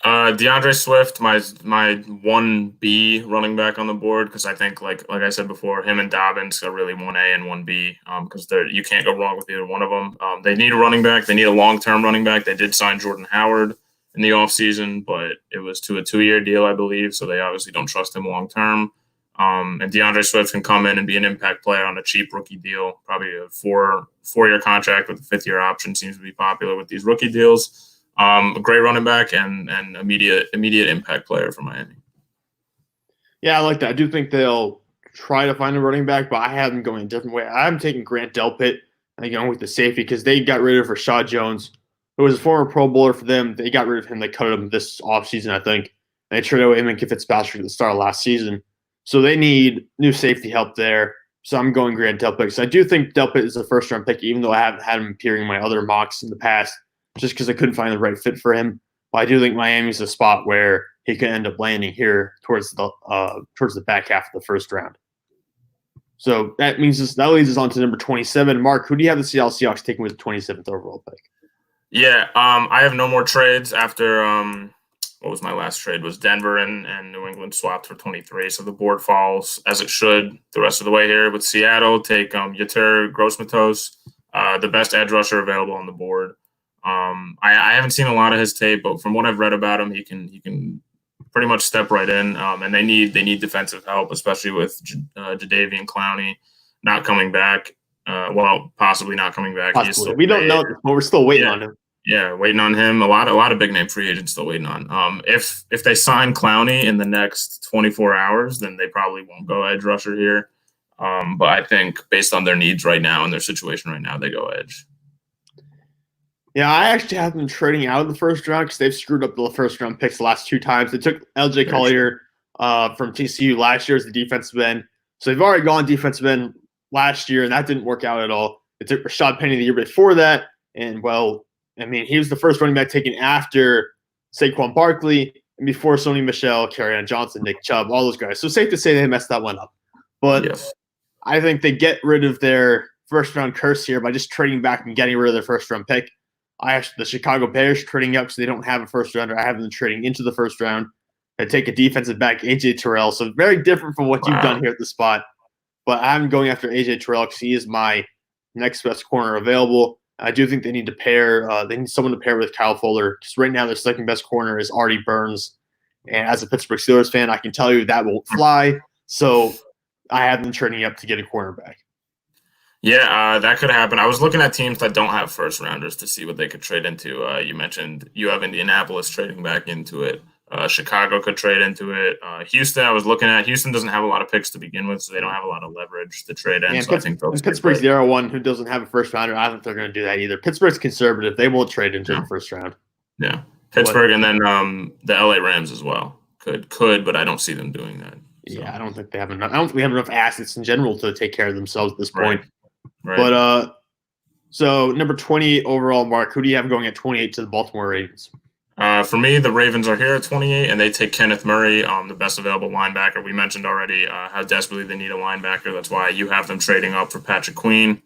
DeAndre Swift, my 1B running back on the board, because I think, like I said before, him and Dobbins are really 1A and 1B, because you can't go wrong with either one of them. They need a running back. They need a long-term running back. They did sign Jordan Howard in the offseason, but it was to a 2-year deal, I believe, so they obviously don't trust him long-term. And DeAndre Swift can come in and be an impact player on a cheap rookie deal, probably a four-year contract with a 5th-year option seems to be popular with these rookie deals. A great running back and immediate impact player for Miami. Yeah, I like that. I do think they'll try to find a running back, but I have them going a different way. I'm taking Grant Delpit and going with the safety because they got rid of Rashad Jones, who was a former Pro Bowler for them. They got rid of him. They cut him this offseason, I think. And they traded away him and Kip Fitzpatrick at the start of last season. So they need new safety help there. So I'm going Grant Delpit because I do think Delpit is a first-round pick, even though I haven't had him appearing in my other mocks in the past, just because I couldn't find the right fit for him. But I do think Miami's a spot where he could end up landing here towards the back half of the first round. So that leads us on to number 27. Mark, who do you have the Seattle Seahawks taking with the 27th overall pick? Yeah, I have no more trades after what was my last trade? Was Denver and New England swapped for 23. So the board falls as it should the rest of the way here. With Seattle, take Yetur Gross-Matos, the best edge rusher available on the board. I haven't seen a lot of his tape, but from what I've read about him, he can pretty much step right in. And they need defensive help, especially with Jadeveon Clowney not coming back. Possibly not coming back. We don't know, but we're still waiting on him. Yeah, waiting on him. A lot of big name free agents still waiting on. If they sign Clowney in the next 24 hours, then they probably won't go edge rusher here. But I think based on their needs right now and their situation right now, they go edge. Yeah, I actually have them trading out of the first round because they've screwed up the first round picks the last 2 times. They took LJ Collier from TCU last year as the defensive end. So they've already gone defensive end last year, and that didn't work out at all. They took Rashad Penny the year before that, and he was the first running back taken after Saquon Barkley and before Sony Michel, Kerryon Johnson, Nick Chubb, all those guys. So safe to say they messed that one up. But yes. I think they get rid of their first-round curse here by just trading back and getting rid of their first-round pick. The Chicago Bears trading up because they don't have a first-rounder. I have them trading into the first round. I take a defensive back, A.J. Terrell. So very different from what you've done here at the spot. But I'm going after A.J. Terrell because he is my next best corner available. I do think they need to pair. They need someone to pair with Kyle Fuller because right now their second best corner is Artie Burns. And as a Pittsburgh Steelers fan, I can tell you that won't fly. So I have them trading up to get a cornerback. Yeah, that could happen. I was looking at teams that don't have first rounders to see what they could trade into. You mentioned you have Indianapolis trading back into it. Chicago could trade into it. Houston, I was looking at. Houston doesn't have a lot of picks to begin with, so they don't have a lot of leverage to trade in. Yeah, so I think they'll Pittsburgh's the other one who doesn't have a first rounder. I don't think they're going to do that either. Pittsburgh's conservative; they won't trade into the first round. Yeah, Pittsburgh, and then the LA Rams as well could, but I don't see them doing that. So. Yeah, I don't think they have enough. I don't think we have enough assets in general to take care of themselves at this point. Right. But so number 20 overall, Mark, who do you have going at 28 to the Baltimore Ravens? For me, the Ravens are here at 28, and they take Kenneth Murray, the best available linebacker. We mentioned already how desperately they need a linebacker. That's why you have them trading up for Patrick Queen.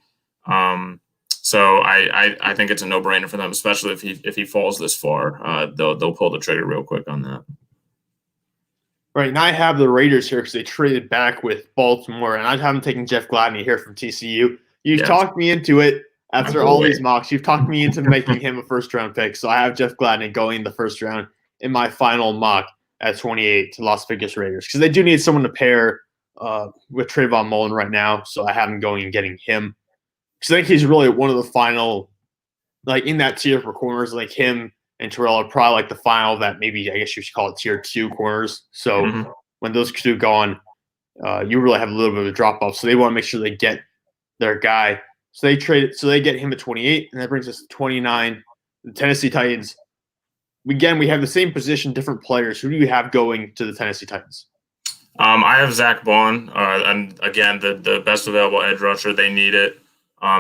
So I think it's a no-brainer for them, especially if he falls this far. They'll pull the trigger real quick on that. Right, and I have the Raiders here because they traded back with Baltimore, and I have them taking Jeff Gladney here from TCU. You've talked me into it. After all these mocks, you've talked me into making him a first-round pick. So I have Jeff Gladney going in the first round in my final mock at 28 to Las Vegas Raiders because they do need someone to pair with Trayvon Mullen right now. So I have him going and getting him because I think he's really one of the final, like in that tier for corners, like him and Terrell are probably like the final that maybe I guess you should call it tier 2 corners. So when those two go on, you really have a little bit of a drop-off. So they want to make sure they get their guy. So they get him at 28, and that brings us to 29. The Tennessee Titans. Again, we have the same position, different players. Who do you have going to the Tennessee Titans? I have Zach Bond, and again, the best available edge rusher. They need it.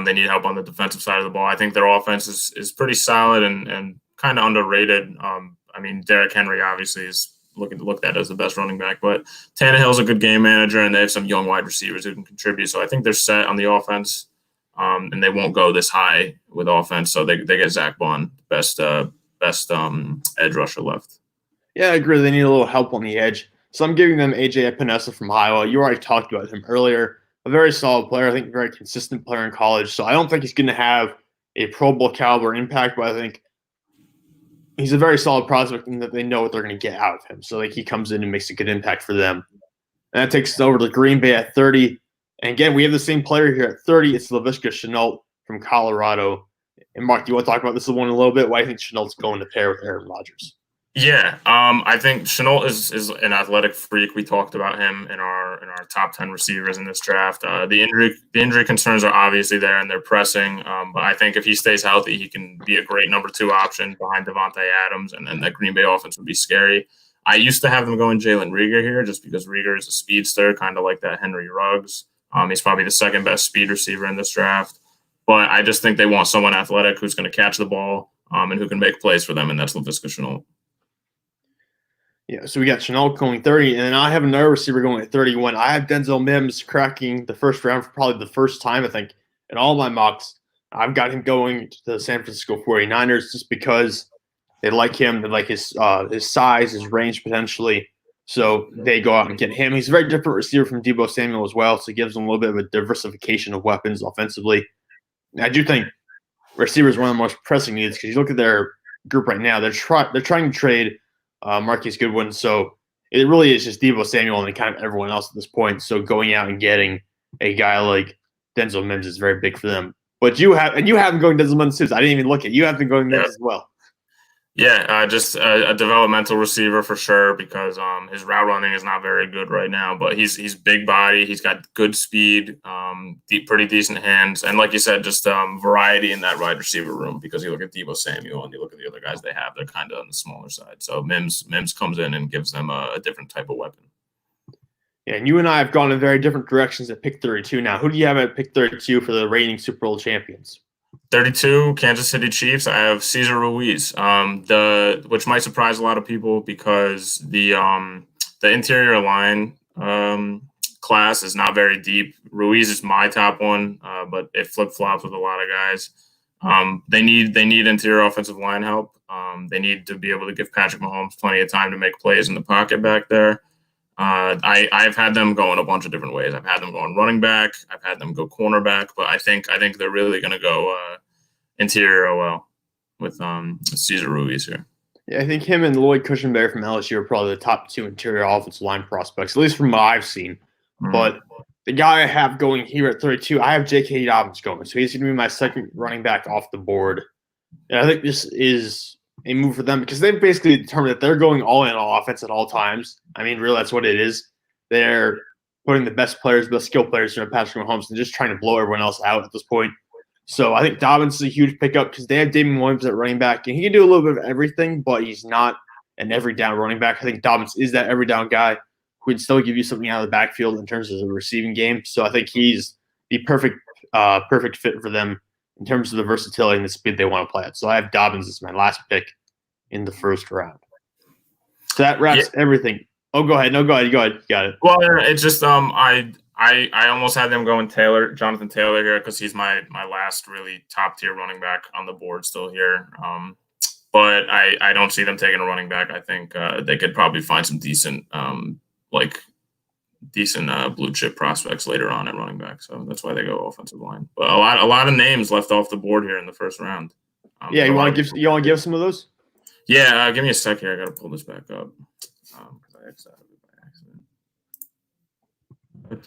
They need help on the defensive side of the ball. I think their offense is pretty solid and kind of underrated. I mean, Derrick Henry obviously is looked at as the best running back, but Tannehill's a good game manager, and they have some young wide receivers who can contribute. So I think they're set on the offense. And they won't go this high with offense, so they get Zach Bond, best edge rusher left. Yeah, I agree. They need a little help on the edge. So I'm giving them AJ Epinesa from Iowa. You already talked about him earlier. A very solid player. I think a very consistent player in college. So I don't think he's going to have a Pro Bowl caliber impact, but I think he's a very solid prospect and that they know what they're going to get out of him. So like he comes in and makes a good impact for them. And that takes us over to Green Bay at 30. And again, we have the same player here at 30. It's Laviska Shenault from Colorado. And Mark, do you want to talk about this one a little bit? Why do you think Chenault's going to pair with Aaron Rodgers? Yeah, I think Shenault is an athletic freak. We talked about him in our top 10 receivers in this draft. The injury concerns are obviously there, and they're pressing. But I think if he stays healthy, he can be a great number 2 option behind Devontae Adams, and then that Green Bay offense would be scary. I used to have them going Jalen Reagor here, just because Reagor is a speedster, kind of like that Henry Ruggs. He's probably the second best speed receiver in this draft. But I just think they want someone athletic who's going to catch the ball and who can make plays for them, and that's Laviska Shenault. Yeah, so we got Shenault going 30, and then I have another receiver going at 31. I have Denzel Mims cracking the first round for probably the first time, I think, in all my mocks. I've got him going to the San Francisco 49ers just because they like him. They like his size, his range potentially. So they go out and get him. He's a very different receiver from Deebo Samuel as well, so it gives them a little bit of a diversification of weapons offensively. And I do think receiver is one of the most pressing needs because you look at their group right now, they're trying to trade Marquise Goodwin, so it really is just Deebo Samuel and kind of everyone else at this point. So going out and getting a guy like Denzel Mims is very big for them. But you have them going Denzel Mims too. I didn't even look at you have them going Mims as well. Yeah, just a developmental receiver for sure because his route running is not very good right now. But he's big body, he's got good speed, pretty decent hands, and like you said, just variety in that wide receiver room. Because you look at Deebo Samuel and you look at the other guys they have, they're kind of on the smaller side. So Mims comes in and gives them a different type of weapon. Yeah, and you and I have gone in very different directions at pick 32 now. Who do you have at pick 32 for the reigning Super Bowl champions? 32, Kansas City Chiefs. I have Cesar Ruiz, which might surprise a lot of people because the interior line class is not very deep. Ruiz is my top one, but it flip-flops with a lot of guys. They need interior offensive line help. They need to be able to give Patrick Mahomes plenty of time to make plays in the pocket back there. I've had them go in a bunch of different ways. I've had them going running back. I've had them go cornerback, but I think they're really going to go interior OL with Cesar Ruiz here. Yeah, I think him and Lloyd Cushenberry from LSU are probably the top 2 interior offensive line prospects, at least from what I've seen. Mm-hmm. But the guy I have going here at 32, I have J.K. Dobbins going, so he's going to be my second running back off the board. And I think this is a move for them because they've basically determined that they're going all in on offense at all times. I mean, really, that's what it is. They're putting the best players, best skill players in Patrick Mahomes and just trying to blow everyone else out at this point. So I think Dobbins is a huge pickup because they have Damien Williams at running back, and he can do a little bit of everything, but he's not an every down running back. I think Dobbins is that every down guy who can still give you something out of the backfield in terms of the receiving game. So I think he's the perfect fit for them in terms of the versatility and the speed they want to play at. So I have Dobbins as my last pick in the first round. So that wraps everything. Oh, go ahead. No, go ahead. Go ahead. You got it. Well, it's just I almost had them going Jonathan Taylor here because he's my last really top tier running back on the board still here. But I don't see them taking a running back. I think they could probably find some decent blue chip prospects later on at running back. So that's why they go offensive line. But a lot of names left off the board here in the first round. You want to give some of those? Yeah, give me a sec here. I got to pull this back up.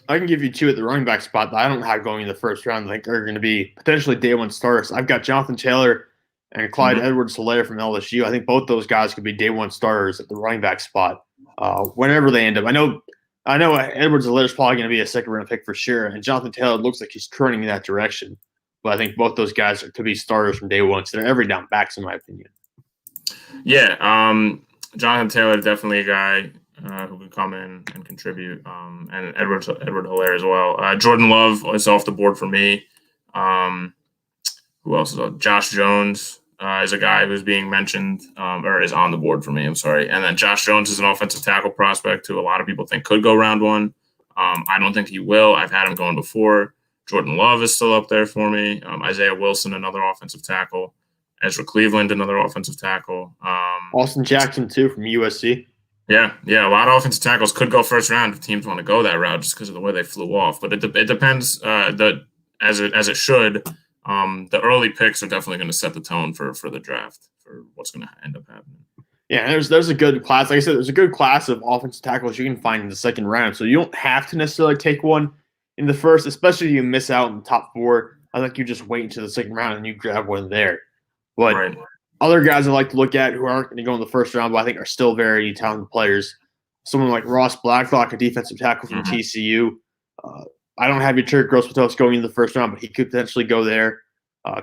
I can give you two at the running back spot that I don't have going in the first round. I think are going to be potentially day one starters. I've got Jonathan Taylor and Clyde Edwards-Helaire from LSU. I think both those guys could be day one starters at the running back spot whenever they end up. I know Edwards-Helaire is probably going to be a second round pick for sure, and Jonathan Taylor looks like he's turning in that direction. But I think both those guys could be starters from day one. So they're every down backs in my opinion. Yeah, Jonathan Taylor definitely a guy who can come in and contribute, and Edward-Helaire as well. Jordan Love is off the board for me. Who else is on? Josh Jones is a guy who's being mentioned or is on the board for me. I'm sorry. And then Josh Jones is an offensive tackle prospect who a lot of people think could go round one. I don't think he will. I've had him going before. Jordan Love is still up there for me. Isaiah Wilson, another offensive tackle. Ezra Cleveland, another offensive tackle. Austin Jackson, too, from USC. Yeah. A lot of offensive tackles could go first round if teams want to go that route just because of the way they flew off. But it depends. As it should. The early picks are definitely going to set the tone for the draft for what's going to end up happening. Yeah, there's a good class. Like I said, there's a good class of offensive tackles you can find in the second round. So you don't have to necessarily take one in the first, especially if you miss out in the top four. I think you just wait until the second round and you grab one there. But other guys I like to look at who aren't going to go in the first round, but I think are still very talented players. Someone like Ross Blacklock, a defensive tackle from TCU. I don't have your Turk Gross-Matos going in the first round, but he could potentially go there.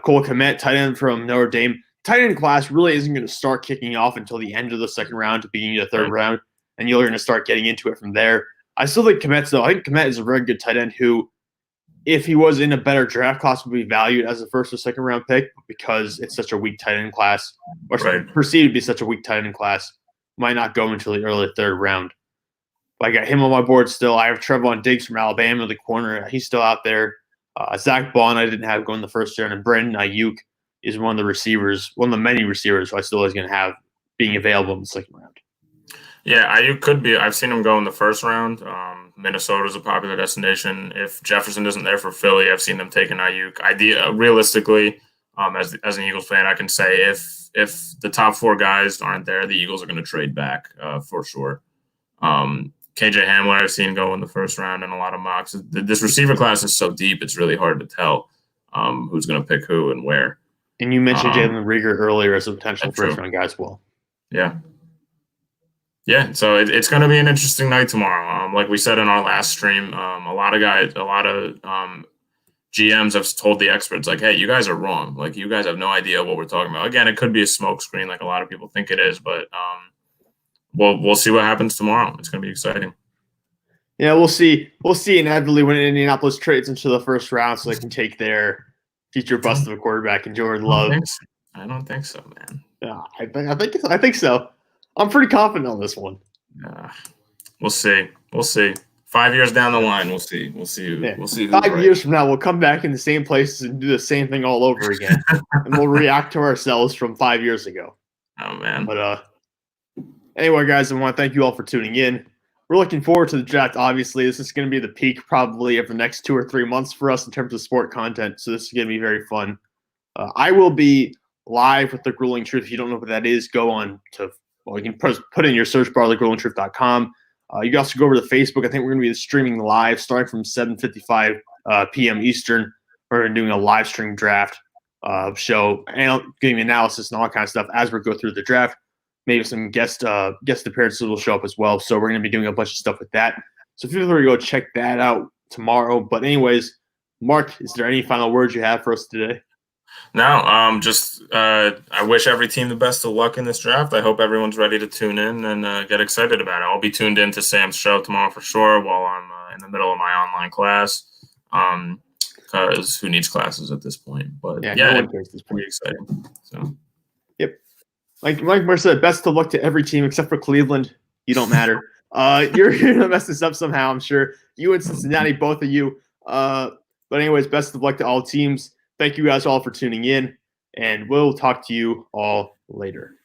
Cole Kmet, tight end from Notre Dame. Tight end class really isn't going to start kicking off until the end of the second round to beginning of the third round, and you're going to start getting into it from there. I still think Kmet, though. I think Kmet is a very good tight end who, if he was in a better draft class, would be valued as a first or second round pick because it's such a weak tight end class, or perceived to be such a weak tight end class, might not go until the early third round. But I got him on my board still. I have Trevon Diggs from Alabama, the corner. He's still out there. Zach Bond, I didn't have going the first round, and Brandon Ayuk is one of the receivers, one of the many receivers who I still is going to have being available in the second round. Yeah, Ayuk could be. I've seen him go in the first round. Minnesota's a popular destination. If Jefferson isn't there for Philly, I've seen them taking Ayuk. Realistically, as an Eagles fan, I can say if the top four guys aren't there, the Eagles are going to trade back for sure. KJ Hamler I've seen go in the first round in a lot of mocks. This receiver class is so deep, it's really hard to tell who's going to pick who and where. And you mentioned Jalen Reagor earlier as a potential first-round guy as well. Yeah, so it's going to be an interesting night tomorrow. Like we said in our last stream, a lot of GMs have told the experts, like, hey, you guys are wrong. Like, you guys have no idea what we're talking about. Again, it could be a smoke screen like a lot of people think it is, but we'll see what happens tomorrow. It's going to be exciting. Yeah, we'll see. We'll see inevitably when Indianapolis trades into the first round so they can take their future bust of a quarterback in Jordan Love. I don't think so, man. Yeah, I think so. I'm pretty confident on this one. We'll see. 5 years down the line, we'll see. We'll see. We'll see. 5 years from now, we'll come back in the same places and do the same thing all over again, and we'll react to ourselves from 5 years ago. Oh man. But anyway, guys, I want to thank you all for tuning in. We're looking forward to the draft. Obviously, this is going to be the peak probably of the next 2 or 3 months for us in terms of sport content. So this is going to be very fun. I will be live with the Grueling Truth. If you don't know what that is, go on to. Well, you can put in your search bar, thegruelingtruth.com. You can also go over to Facebook. I think we're going to be streaming live starting from 7:55 p.m. Eastern. We're doing a live stream draft show, and giving analysis and all that kind of stuff as we go through the draft. Maybe some guest appearances will show up as well. So we're going to be doing a bunch of stuff with that. So feel free to go check that out tomorrow. But anyways, Mark, is there any final words you have for us today? No, just I wish every team the best of luck in this draft. I hope everyone's ready to tune in and get excited about it. I'll be tuned in to Sam's show tomorrow for sure while I'm in the middle of my online class. Because who needs classes at this point? But yeah, no one cares at this point. Pretty exciting. So, yep. Like Mark said, best of luck to every team except for Cleveland. You don't matter. You're gonna mess this up somehow, I'm sure. You and Cincinnati, both of you. But anyways, best of luck to all teams. Thank you guys all for tuning in, and we'll talk to you all later.